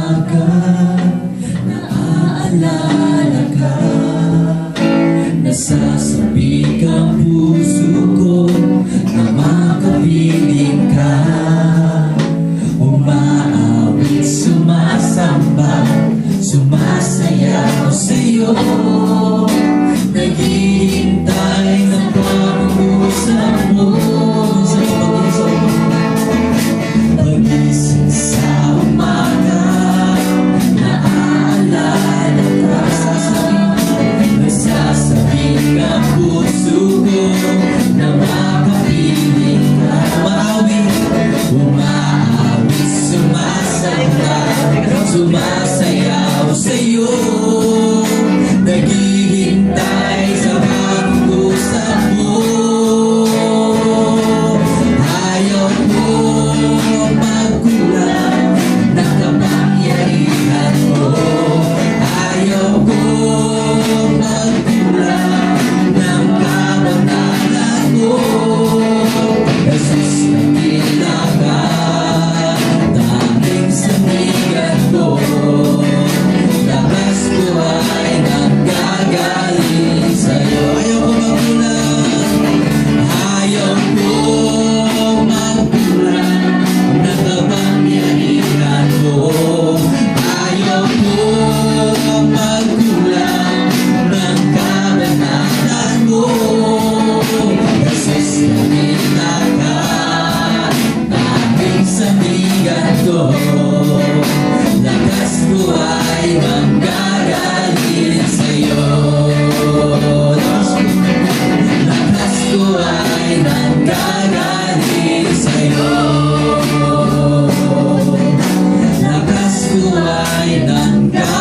umaga, naaalala ka. Nasasabik ang puso ko na makapiling ka. Umaawit, sumasamba, sumasayaw sa'yo. Naghihintay ng pag-usap mo. Pagising sa umaga, naaalala ka. Nasasabik ang puso ko na makapiling ka. Umaawit, sumasamba, sumasayaw sa'yo. Naghihintay sa pag-usap mo. Ayaw ko magkulang ng kapangyarihan mo. Ayaw ko magkulang ng kabanalan mo. Jesus, nakita ka, tanging sandigan ko. Lakas ko ay nanggagaling sa'yo. Ayaw ko magkulang, ayaw ko magkulang ng kapangyarihan mo. Ayaw ko magkulang ng kabanalan mo. Jesus, nakita ka, tanging sandigan ko. Lakas ko ay nanggagaling sa'yo. Lakas ko ay nanggagaling sa'yo. Lakas ko ay nanggagaling